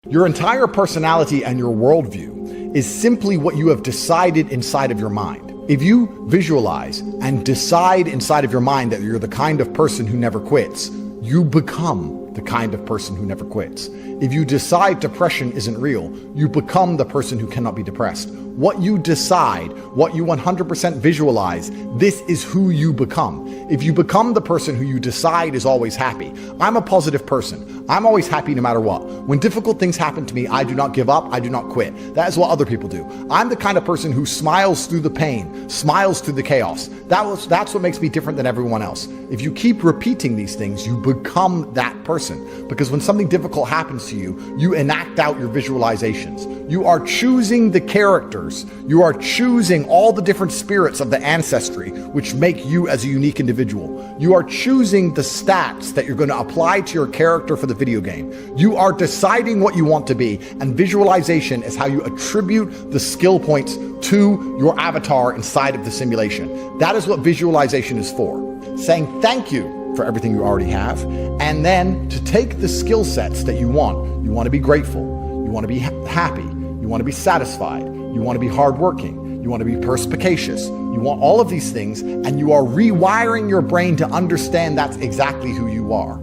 Your entire personality and your worldview is simply what you have decided inside of your mind. If you visualize and decide inside of your mind that you're the kind of person who never quits, you become the kind of person who never quits. If you decide depression isn't real, you become the person who cannot be depressed. What you decide, what you 100% visualize, this is who you become. If you become the person who you decide is always happy, I'm a positive person. I'm always happy no matter what. When difficult things happen to me, I do not give up, I do not quit. That is what other people do. I'm the kind of person who smiles through the pain, smiles through the chaos. That's what makes me different than everyone else. If you keep repeating these things, you become that person. Because when something difficult happens to you, you enact out your visualizations. You are choosing the characters. You are choosing all the different spirits of the ancestry, which make you as a unique individual. You are choosing the stats that you're going to apply to your character for the video game. You are deciding what you want to be, and visualization is how you attribute the skill points to your avatar inside of the simulation. That is what visualization is for. Saying thank you for everything you already have, and then to take the skill sets that you want. You want to be grateful. You want to be happy. You want to be satisfied. You want to be hardworking. You want to be perspicacious. You want all of these things, and you are rewiring your brain to understand that's exactly who you are.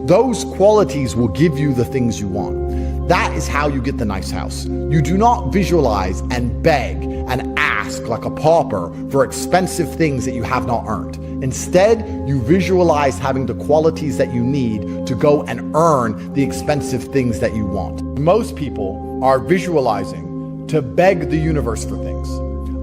Those qualities will give you the things you want. That is how you get the nice house. You do not visualize and beg and ask like a pauper for expensive things that you have not earned. Instead, you visualize having the qualities that you need to go and earn the expensive things that you want. Most people are visualizing to beg the universe for things,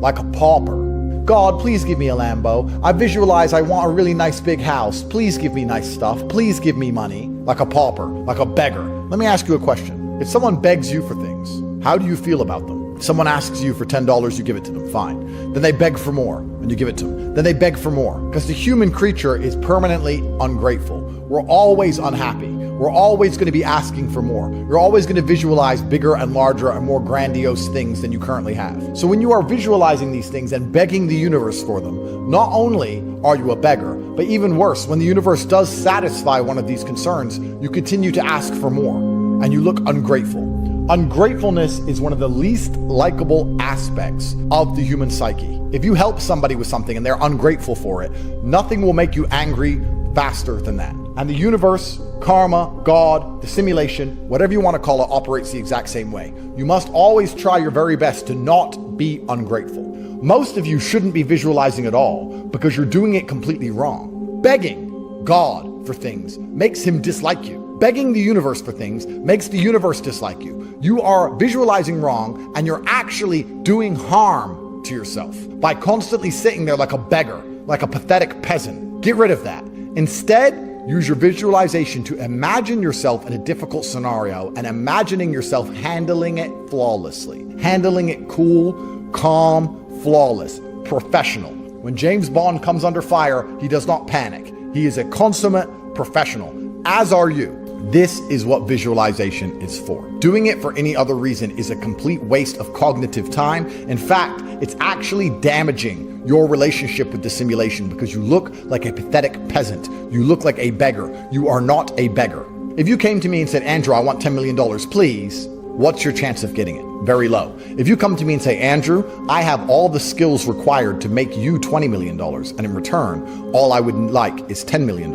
like a pauper. God, please give me a Lambo. I visualize I want a really nice big house. Please give me nice stuff. Please give me money. Like a pauper, like a beggar. Let me ask you a question. If someone begs you for things, how do you feel about them? If someone asks you for $10, you give it to them, fine. Then they beg for more, and you give it to them. Then they beg for more, because the human creature is permanently ungrateful. We're always unhappy. We're always going to be asking for more. You're always going to visualize bigger and larger and more grandiose things than you currently have. So when you are visualizing these things and begging the universe for them, not only are you a beggar, but even worse, when the universe does satisfy one of these concerns, you continue to ask for more, and you look ungrateful. Ungratefulness is one of the least likable aspects of the human psyche. If you help somebody with something and they're ungrateful for it, nothing will make you angry faster than that. And the universe, karma, God, the simulation, whatever you want to call it, operates the exact same way. You must always try your very best to not be ungrateful. Most of you shouldn't be visualizing at all because you're doing it completely wrong. Begging God for things makes him dislike you. Begging the universe for things makes the universe dislike you. You are visualizing wrong, and you're actually doing harm to yourself by constantly sitting there like a beggar, like a pathetic peasant. Get rid of that. Instead, use your visualization to imagine yourself in a difficult scenario and imagining yourself handling it flawlessly. Handling it cool, calm, flawless, professional. When James Bond comes under fire, he does not panic. He is a consummate professional, as are you. This is what visualization is for. Doing it for any other reason is a complete waste of cognitive time. In fact, it's actually damaging your relationship with the simulation because you look like a pathetic peasant. You look like a beggar. You are not a beggar. If you came to me and said, Andrew, I want $10 million, please, what's your chance of getting it? Very low. If you come to me and say, Andrew, I have all the skills required to make you $20 million, and in return, all I would like is $10 million.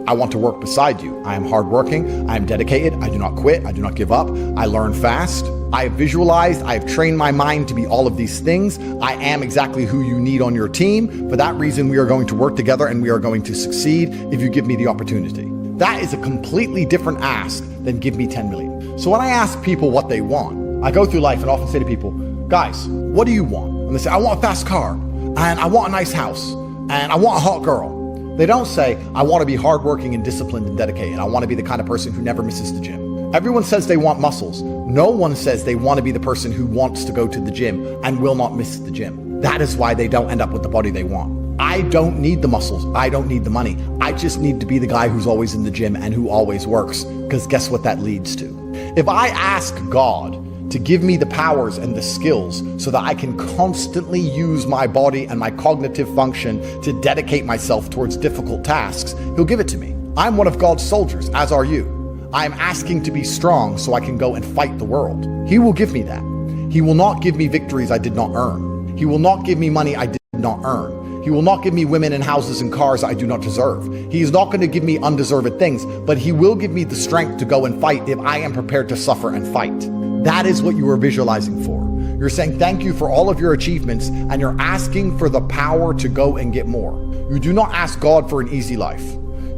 I want to work beside you. I am hardworking. I am dedicated. I do not quit. I do not give up. I learn fast. I have visualized. I have trained my mind to be all of these things. I am exactly who you need on your team. For that reason, we are going to work together and we are going to succeed if you give me the opportunity. That is a completely different ask than give me 10 million. So when I ask people what they want, I go through life and often say to people, guys, what do you want? And they say, I want a fast car, and I want a nice house, and I want a hot girl. They don't say, I want to be hardworking and disciplined and dedicated. I want to be the kind of person who never misses the gym. Everyone says they want muscles. No one says they want to be the person who wants to go to the gym and will not miss the gym. That is why they don't end up with the body they want. I don't need the muscles. I don't need the money. I just need to be the guy who's always in the gym and who always works, because guess what that leads to? If I ask God to give me the powers and the skills so that I can constantly use my body and my cognitive function to dedicate myself towards difficult tasks, he'll give it to me. I'm one of God's soldiers, as are you. I'm asking to be strong so I can go and fight the world. He will give me that. He will not give me victories I did not earn. He will not give me money I did not earn. He will not give me women and houses and cars I do not deserve. He is not going to give me undeserved things, but he will give me the strength to go and fight if I am prepared to suffer and fight. That is what you are visualizing for. You're saying thank you for all of your achievements, and you're asking for the power to go and get more. You do not ask God for an easy life.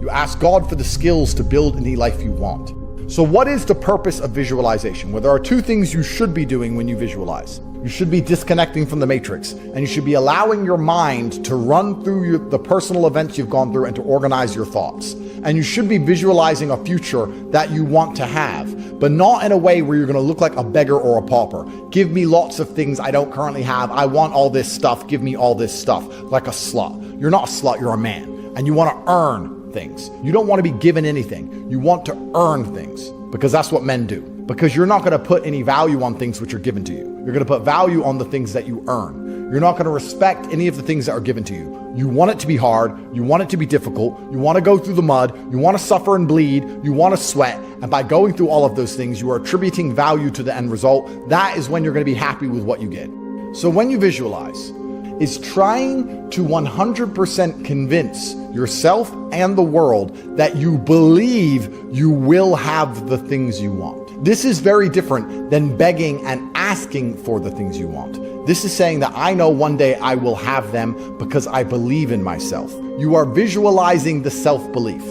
You ask God for the skills to build any life you want. So what is the purpose of visualization? Well, there are two things you should be doing when you visualize. You should be disconnecting from the matrix, and you should be allowing your mind to run through the personal events you've gone through and to organize your thoughts. And you should be visualizing a future that you want to have, but not in a way where you're going to look like a beggar or a pauper. Give me lots of things I don't currently have. I want all this stuff. Give me all this stuff. Like a slut. You're not a slut, you're a man. And you want to earn things. You don't want to be given anything. You want to earn things, because that's what men do. Because you're not going to put any value on things which are given to you. You're going to put value on the things that you earn. You're not going to respect any of the things that are given to you. You want it to be hard. You want it to be difficult. You want to go through the mud. You want to suffer and bleed. You want to sweat. And by going through all of those things, you are attributing value to the end result. That is when you're going to be happy with what you get. So when you visualize, is trying to 100% convince yourself and the world that you believe you will have the things you want. This is very different than begging and asking for the things you want. This is saying that I know one day I will have them because I believe in myself. You are visualizing the self-belief.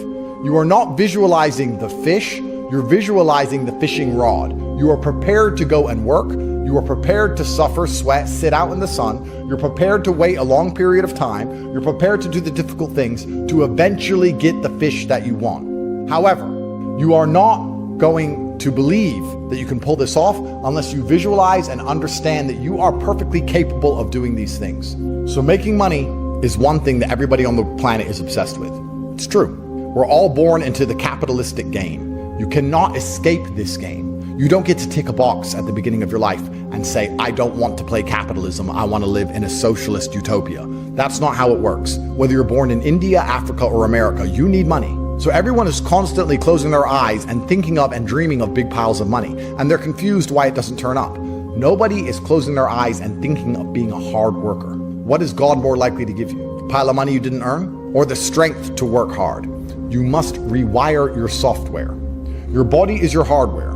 You are not visualizing the fish, you're visualizing the fishing rod. You are prepared to go and work. You are prepared to suffer, sweat, sit out in the sun. You're prepared to wait a long period of time. You're prepared to do the difficult things to eventually get the fish that you want. However, you are not going to believe that you can pull this off unless you visualize and understand that you are perfectly capable of doing these things. So making money is one thing that everybody on the planet is obsessed with. It's true. We're all born into the capitalistic game. You cannot escape this game. You don't get to tick a box at the beginning of your life and say, I don't want to play capitalism. I want to live in a socialist utopia. That's not how it works. Whether you're born in India, Africa, or America, you need money. So everyone is constantly closing their eyes and thinking of and dreaming of big piles of money. And they're confused why it doesn't turn up. Nobody is closing their eyes and thinking of being a hard worker. What is God more likely to give you? A pile of money you didn't earn? Or the strength to work hard? You must rewire your software. Your body is your hardware.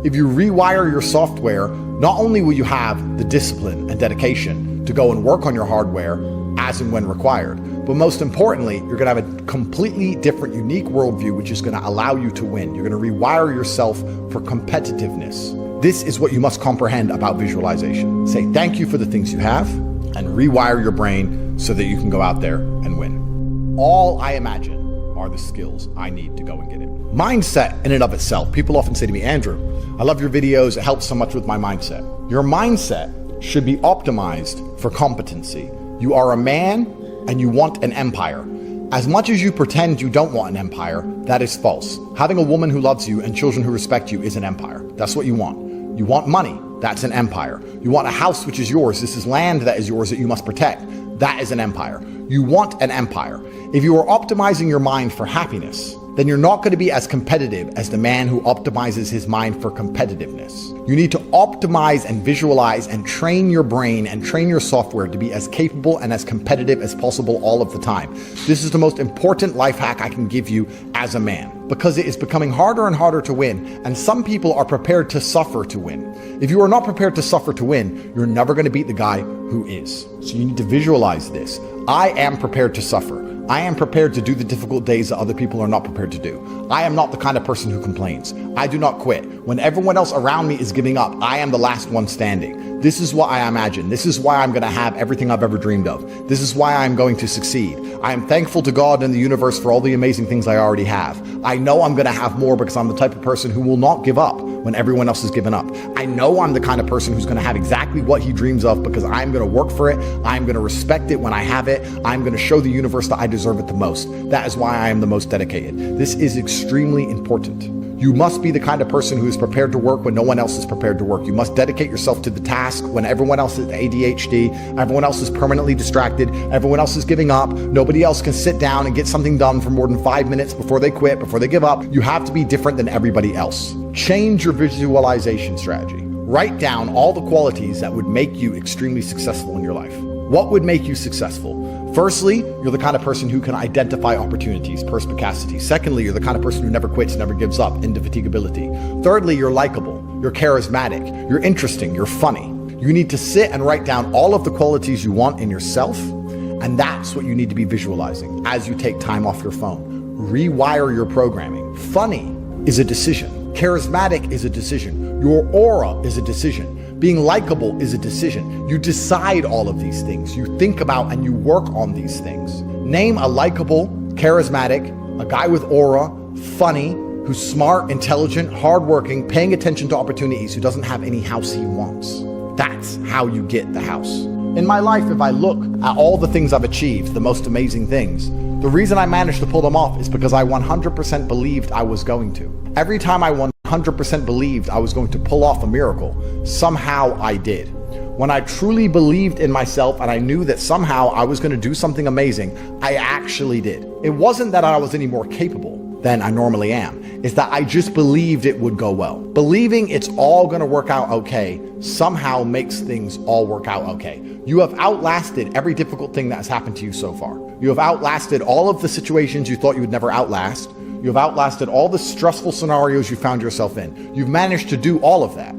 If you rewire your software, not only will you have the discipline and dedication to go and work on your hardware as and when required, but most importantly, you're going to have a completely different, unique worldview, which is going to allow you to win. You're going to rewire yourself for competitiveness. This is what you must comprehend about visualization. Say thank you for the things you have and rewire your brain so that you can go out there and win. All I imagine are the skills I need to go and get it. Mindset in and of itself. People often say to me, Andrew, I love your videos. It helps so much with my mindset. Your mindset should be optimized for competency. You are a man and you want an empire. As much as you pretend you don't want an empire, that is false. Having a woman who loves you and children who respect you is an empire. That's what you want. You want money. That's an empire. You want a house which is yours. This is land that is yours that you must protect. That is an empire. You want an empire. If you are optimizing your mind for happiness, then you're not going to be as competitive as the man who optimizes his mind for competitiveness. You need to optimize and visualize and train your brain and train your software to be as capable and as competitive as possible all of the time. This is the most important life hack I can give you as a man, because it is becoming harder and harder to win, and some people are prepared to suffer to win. If you are not prepared to suffer to win, you're never going to beat the guy who is. So you need to visualize this. I am prepared to suffer. I am prepared to do the difficult days that other people are not prepared to do. I am not the kind of person who complains. I do not quit. When everyone else around me is giving up, I am the last one standing. This is what I imagine. This is why I'm going to have everything I've ever dreamed of. This is why I'm going to succeed. I am thankful to God and the universe for all the amazing things I already have. I know I'm going to have more because I'm the type of person who will not give up when everyone else has given up. I know I'm the kind of person who's going to have exactly what he dreams of because I'm going to work for it. I'm going to respect it when I have it. I'm going to show the universe that I deserve it the most. That is why I am the most dedicated. This is extremely important. You must be the kind of person who is prepared to work when no one else is prepared to work. You must dedicate yourself to the task when everyone else is ADHD, everyone else is permanently distracted, everyone else is giving up, nobody else can sit down and get something done for more than 5 minutes before they quit, before they give up. You have to be different than everybody else. Change your visualization strategy. Write down all the qualities that would make you extremely successful in your life. What would make you successful? Firstly, you're the kind of person who can identify opportunities, perspicacity. Secondly, you're the kind of person who never quits, never gives up, indefatigability. Thirdly, you're likable, you're charismatic, you're interesting, you're funny. You need to sit and write down all of the qualities you want in yourself, and that's what you need to be visualizing as you take time off your phone. Rewire your programming. Funny is a decision. Charismatic is a decision. Your aura is a decision. Being likable is a decision. You decide all of these things. You think about and you work on these things. Name a likable, charismatic, a guy with aura, funny, who's smart, intelligent, hardworking, paying attention to opportunities, who doesn't have any house he wants. That's how you get the house. In my life, if I look at all the things I've achieved, the most amazing things, the reason I managed to pull them off is because I 100% believed I was going to. Every time I 100% believed I was going to pull off a miracle, somehow I did. When I truly believed in myself and I knew that somehow I was going to do something amazing, I actually did. It wasn't that I was any more capable than I normally am. It's that I just believed it would go well. Believing it's all going to work out okay somehow makes things all work out okay. You have outlasted every difficult thing that has happened to you so far. You have outlasted all of the situations you thought you would never outlast. You have outlasted all the stressful scenarios you found yourself in. You've managed to do all of that.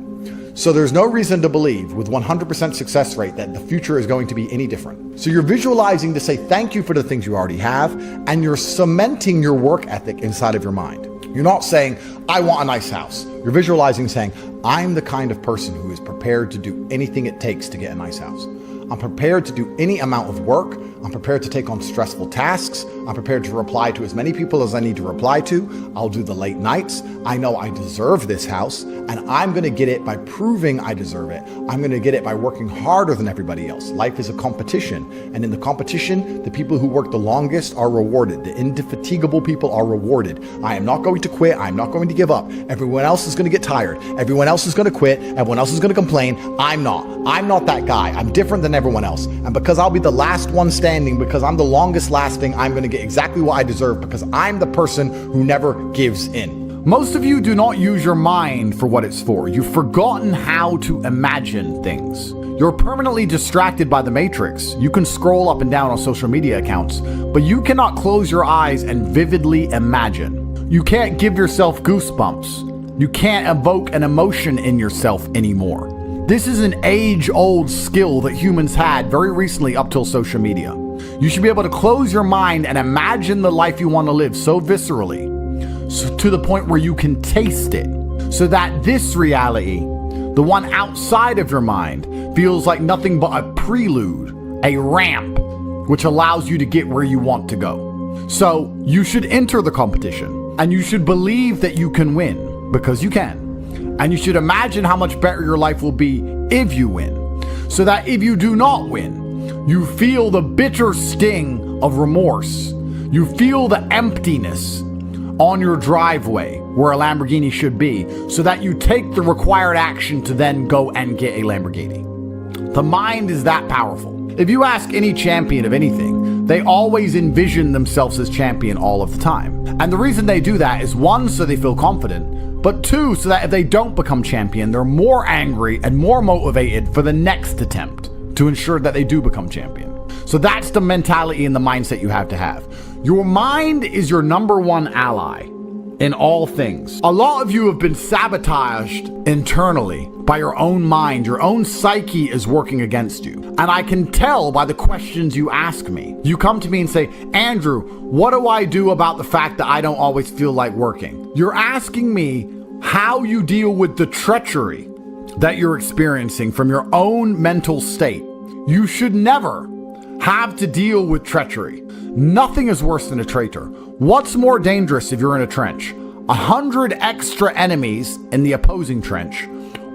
So there's no reason to believe with 100% success rate that the future is going to be any different. So you're visualizing to say thank you for the things you already have, and you're cementing your work ethic inside of your mind. You're not saying, I want a nice house. You're visualizing saying, I'm the kind of person who is prepared to do anything it takes to get a nice house. I'm prepared to do any amount of work. I'm prepared to take on stressful tasks. I'm prepared to reply to as many people as I need to reply to. I'll do the late nights. I know I deserve this house, and I'm going to get it by proving I deserve it. I'm going to get it by working harder than everybody else. Life is a competition, and in the competition, the people who work the longest are rewarded. The indefatigable people are rewarded. I am not going to quit. I'm not going to give up. Everyone else is going to get tired. Everyone else is going to quit. Everyone else is going to complain. I'm not. I'm not that guy. I'm different than everyone else. And because I'll be the last one standing, because I'm the longest lasting, I'm going to get exactly what I deserve because I'm the person who never gives in. Most of you do not use your mind for what it's for. You've forgotten how to imagine things. You're permanently distracted by the matrix. You can scroll up and down on social media accounts, but you cannot close your eyes and vividly imagine. You can't give yourself goosebumps. You can't evoke an emotion in yourself anymore. This is an age-old skill that humans had very recently up till social media. You should be able to close your mind and imagine the life you want to live so viscerally, so to the point where you can taste it, so that this reality, the one outside of your mind, feels like nothing but a prelude, a ramp, which allows you to get where you want to go. So you should enter the competition, and you should believe that you can win, because you can. And you should imagine how much better your life will be if you win, so that if you do not win, you feel the bitter sting of remorse. You feel the emptiness on your driveway where a Lamborghini should be, so that you take the required action to then go and get a Lamborghini. The mind is that powerful. If you ask any champion of anything, they always envision themselves as champion all of the time. And the reason they do that is, one, so they feel confident, but two, so that if they don't become champion, they're more angry and more motivated for the next attempt to ensure that they do become champion. So that's the mentality and the mindset you have to have. Your mind is your number one ally in all things. A lot of you have been sabotaged internally by your own mind. Your own psyche is working against you. And I can tell by the questions you ask me. You come to me and say, Andrew, what do I do about the fact that I don't always feel like working? You're asking me how you deal with the treachery that you're experiencing from your own mental state. You should never have to deal with treachery. Nothing is worse than a traitor. What's more dangerous if you're in a trench? 100 extra enemies in the opposing trench,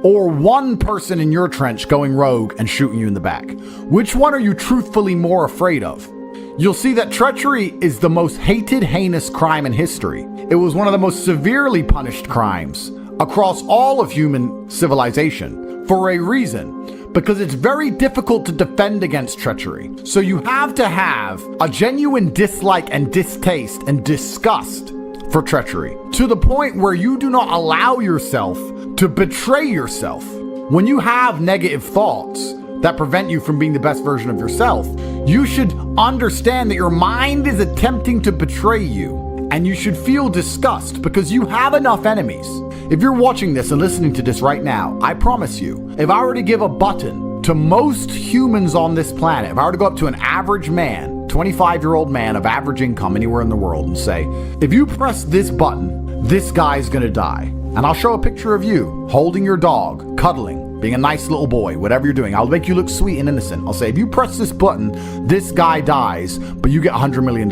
or one person in your trench going rogue and shooting you in the back? Which one are you truthfully more afraid of? you'll see that treachery is the most hated, heinous crime in history. It was one of the most severely punished crimes across all of human civilization for a reason, because it's very difficult to defend against treachery. So you have to have a genuine dislike and distaste and disgust for treachery, to the point where you do not allow yourself to betray yourself. When you have negative thoughts that prevent you from being the best version of yourself, you should understand that your mind is attempting to betray you, and you should feel disgust because you have enough enemies. If you're watching this and listening to this right now, I promise you, if I were to give a button to most humans on this planet, if I were to go up to an average man, 25-year-old man of average income anywhere in the world, and say, if you press this button, this guy's gonna die. And I'll show a picture of you holding your dog, cuddling, being a nice little boy, whatever you're doing. I'll make you look sweet and innocent. I'll say, if you press this button, this guy dies, but you get $100 million.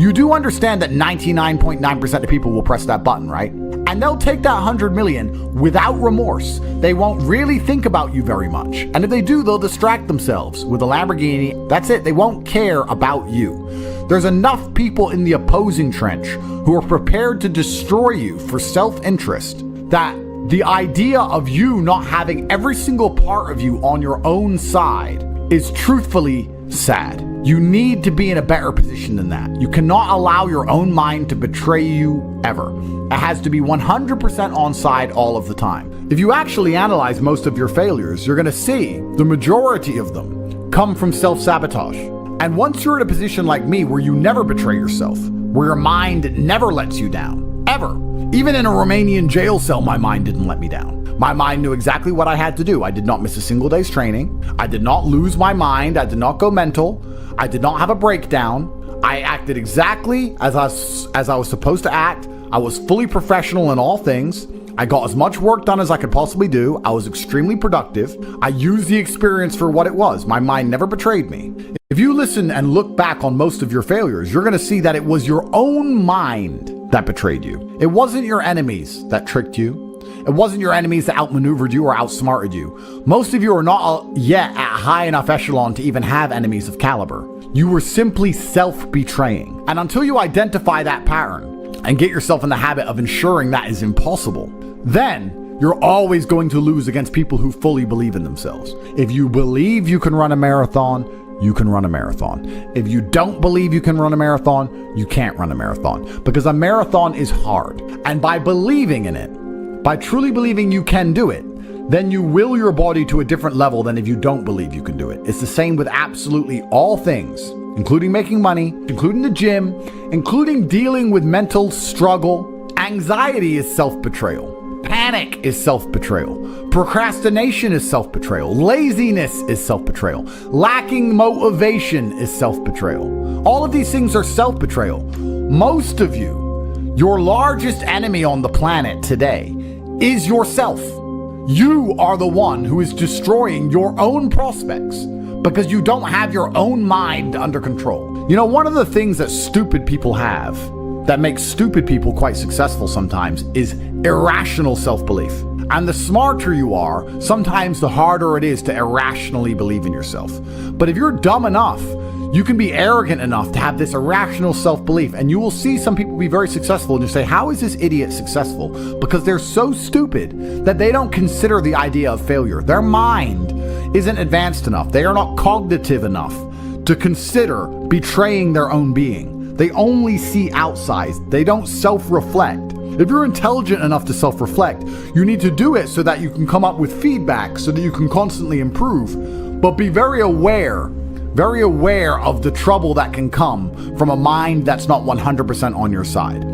You do understand that 99.9% of people will press that button, right? And they'll take that 100 million without remorse. They won't really think about you very much. And if they do, they'll distract themselves with a Lamborghini. That's it. They won't care about you. There's enough people in the opposing trench who are prepared to destroy you for self-interest that the idea of you not having every single part of you on your own side is truthfully sad. You need to be in a better position than that. You cannot allow your own mind to betray you ever. It has to be 100% on side all of the time. If you actually analyze most of your failures, you're going to see the majority of them come from self-sabotage. And once you're in a position like me where you never betray yourself, where your mind never lets you down, ever. Even in a Romanian jail cell, my mind didn't let me down. My mind knew exactly what I had to do. I did not miss a single day's training. I did not lose my mind. I did not go mental. I did not have a breakdown. I acted exactly as I was supposed to act. I was fully professional in all things. I got as much work done as I could possibly do. I was extremely productive. I used the experience for what it was. My mind never betrayed me. If you listen and look back on most of your failures, you're going to see that it was your own mind that betrayed you. It wasn't your enemies that tricked you. It wasn't your enemies that outmaneuvered you or outsmarted you. Most of you are not yet at a high enough echelon to even have enemies of caliber. You were simply self-betraying. And until you identify that pattern and get yourself in the habit of ensuring that is impossible, then you're always going to lose against people who fully believe in themselves. If you believe you can run a marathon, you can run a marathon. If you don't believe you can run a marathon, you can't run a marathon, because a marathon is hard. And by believing in it, by truly believing you can do it, then you will your body to a different level than if you don't believe you can do it. It's the same with absolutely all things, including making money, including the gym, including dealing with mental struggle. Anxiety is self-betrayal. Panic is self-betrayal. Procrastination is self-betrayal. Laziness is self-betrayal. Lacking motivation is self-betrayal. All of these things are self-betrayal. Most of you, your largest enemy on the planet today is yourself. You are the one who is destroying your own prospects because you don't have your own mind under control. You know, one of the things that stupid people have that makes stupid people quite successful sometimes is irrational self-belief. And the smarter you are, sometimes the harder it is to irrationally believe in yourself. But if you're dumb enough, you can be arrogant enough to have this irrational self-belief, and you will see some people be very successful and you say, how is this idiot successful? Because they're so stupid that they don't consider the idea of failure. Their mind isn't advanced enough. They are not cognitive enough to consider betraying their own being. They only see outside. They don't self-reflect. If you're intelligent enough to self-reflect, you need to do it so that you can come up with feedback so that you can constantly improve. But be very aware of the trouble that can come from a mind that's not 100% on your side.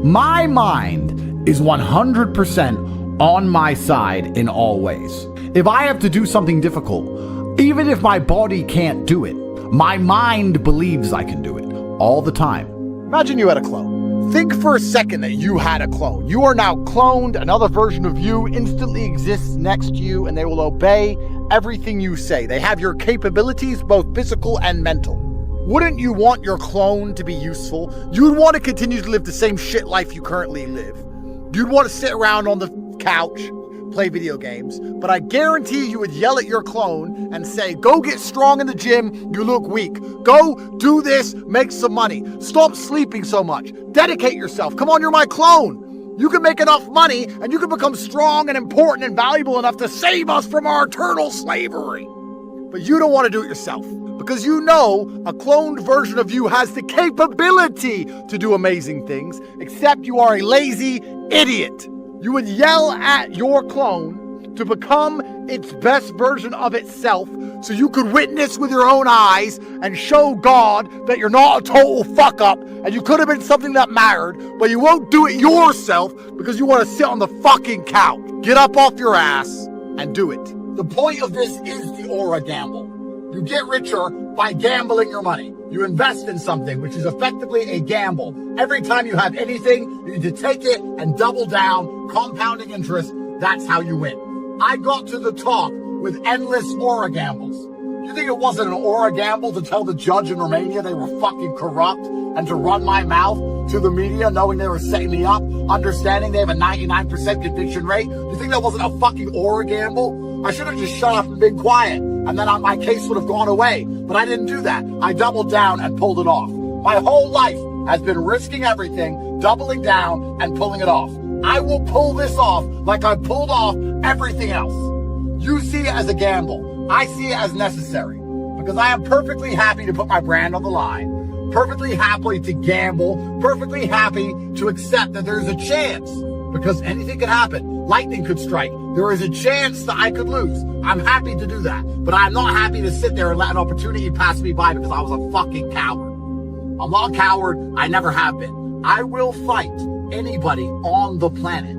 My mind is 100% on my side in all ways. If I have to do something difficult, even if my body can't do it, my mind believes I can do it. All the time. Imagine you had a clone. Think for a second that you had a clone. You are now cloned. Another version of you instantly exists next to you, and they will obey everything you say. They have your capabilities, both physical and mental. Wouldn't you want your clone to be useful? You'd want to continue to live the same shit life you currently live. You'd want to sit around on the couch, play video games, but I guarantee you would yell at your clone and say, go get strong in the gym, you look weak. Go do this, make some money. Stop sleeping so much. Dedicate yourself. Come on, you're my clone. You can make enough money and you can become strong and important and valuable enough to save us from our eternal slavery. But you don't want to do it yourself because you know a cloned version of you has the capability to do amazing things, except you are a lazy idiot. You would yell at your clone to become its best version of itself so you could witness with your own eyes and show God that you're not a total fuck up and you could have been something that mattered, but you won't do it yourself because you want to sit on the fucking couch. Get up off your ass and do it. The point of this is the aura gamble. You get richer by gambling your money. You invest in something, which is effectively a gamble. Every time you have anything, you need to take it and double down, compounding interest. That's how you win. I got to the top with endless aura gambles. You think it wasn't an aura gamble to tell the judge in Romania they were fucking corrupt and to run my mouth to the media knowing they were setting me up, understanding they have a 99% conviction rate? You think that wasn't a fucking aura gamble? I should have just shut up and been quiet, and then my case would have gone away. But I didn't do that. I doubled down and pulled it off. My whole life has been risking everything, doubling down, and pulling it off. I will pull this off like I pulled off everything else. You see it as a gamble. I see it as necessary because I am perfectly happy to put my brand on the line, perfectly happy to gamble, perfectly happy to accept that there's a chance because anything could happen. Lightning could strike. There is a chance that I could lose. I'm happy to do that, but I'm not happy to sit there and let an opportunity pass me by because I was a fucking coward. I'm not a coward. I never have been. I will fight anybody on the planet.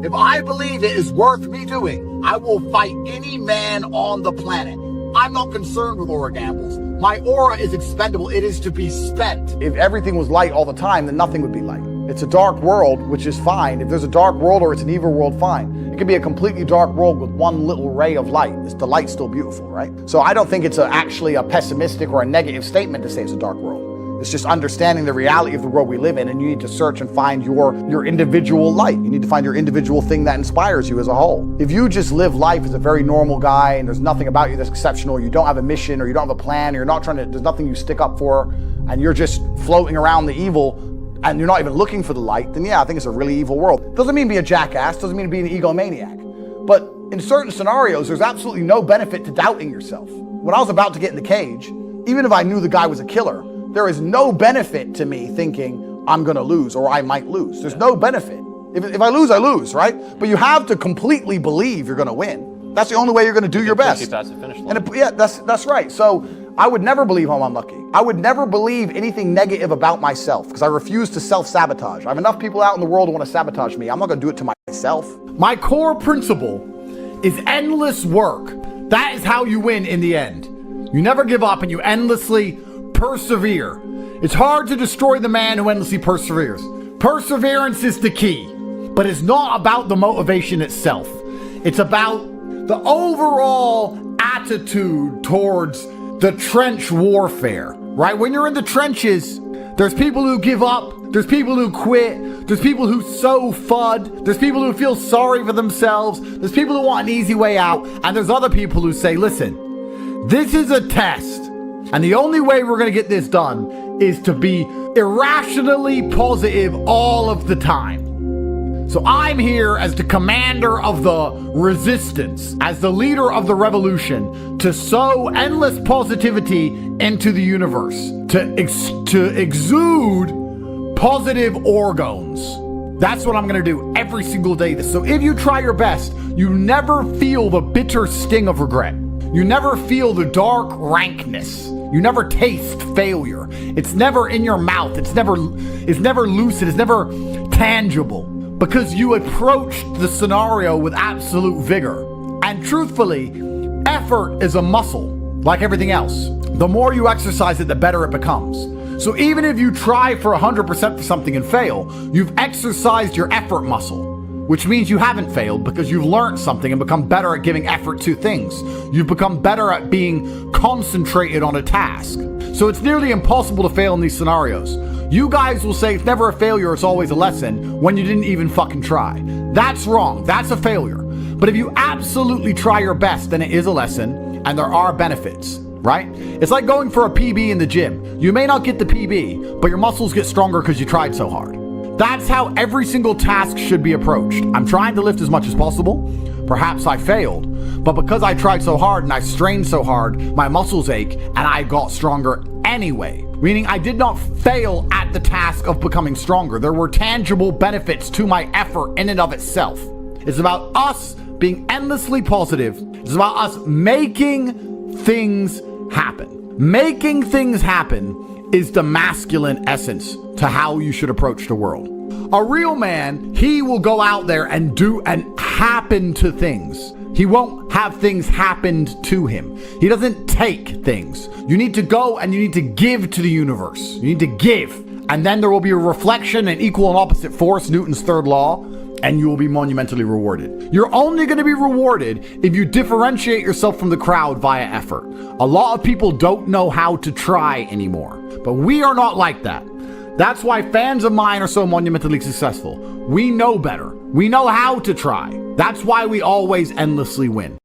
If I believe it is worth me doing, I will fight any man on the planet. I'm not concerned with aura gambles. My aura is expendable. It is to be spent. If everything was light all the time, then nothing would be light. It's a dark world, which is fine. If there's a dark world or it's an evil world, fine. It can be a completely dark world with one little ray of light. The light's still beautiful, right? So I don't think it's actually a pessimistic or a negative statement to say it's a dark world. It's just understanding the reality of the world we live in, and you need to search and find your individual light. You need to find your individual thing that inspires you as a whole. If you just live life as a very normal guy and there's nothing about you that's exceptional, you don't have a mission or you don't have a plan, or you're not there's nothing you stick up for, and you're just floating around the evil, and you're not even looking for the light, then yeah, I think it's a really evil world. Doesn't mean be a jackass, doesn't mean be an egomaniac. But in certain scenarios, there's absolutely no benefit to doubting yourself. When I was about to get in the cage, even if I knew the guy was a killer, there is no benefit to me thinking I'm gonna lose or I might lose. There's no benefit. If I lose, I lose, right? But you have to completely believe you're gonna win. That's the only way you're gonna do your best. That's the finish line. And that's right. So I would never believe I'm unlucky. I would never believe anything negative about myself because I refuse to self-sabotage. I have enough people out in the world who want to sabotage me. I'm not gonna do it to myself. My core principle is endless work. That is how you win in the end. You never give up and you endlessly persevere. It's hard to destroy the man who endlessly perseveres. Perseverance is the key, but it's not about the motivation itself. It's about the overall attitude towards the trench warfare, right? When you're in the trenches, there's people who give up, there's people who quit, there's people who sow FUD, there's people who feel sorry for themselves, there's people who want an easy way out, and there's other people who say, listen, this is a test. And the only way we're going to get this done is to be irrationally positive all of the time. So I'm here as the commander of the resistance, as the leader of the revolution, to sow endless positivity into the universe, to exude positive orgons. That's what I'm going to do every single day. So if you try your best, you never feel the bitter sting of regret. You never feel the dark rankness. You never taste failure. It's never in your mouth. It's never lucid. It's never tangible because you approached the scenario with absolute vigor. And truthfully, effort is a muscle like everything else. The more you exercise it, the better it becomes. So even if you try for 100% for something and fail, you've exercised your effort muscle, which means you haven't failed because you've learned something and become better at giving effort to things. You've become better at being concentrated on a task. So it's nearly impossible to fail in these scenarios. You guys will say it's never a failure, it's always a lesson when you didn't even fucking try. That's wrong. That's a failure. But if you absolutely try your best, then it is a lesson and there are benefits, right? It's like going for a PB in the gym. You may not get the PB, but your muscles get stronger because you tried so hard. That's how every single task should be approached. I'm trying to lift as much as possible. Perhaps I failed, but because I tried so hard and I strained so hard, my muscles ache and I got stronger anyway. Meaning I did not fail at the task of becoming stronger. There were tangible benefits to my effort in and of itself. It's about us being endlessly positive. It's about us making things happen. Making things happen is the masculine essence to how you should approach the world. A real man, he will go out there and do and happen to things. He won't have things happened to him. He doesn't take things. You need to go and you need to give to the universe. You need to give. And then there will be a reflection and equal and opposite force, Newton's third law, and you will be monumentally rewarded. You're only going to be rewarded if you differentiate yourself from the crowd via effort. A lot of people don't know how to try anymore, but we are not like that. That's why fans of mine are so monumentally successful. We know better. We know how to try. That's why we always endlessly win.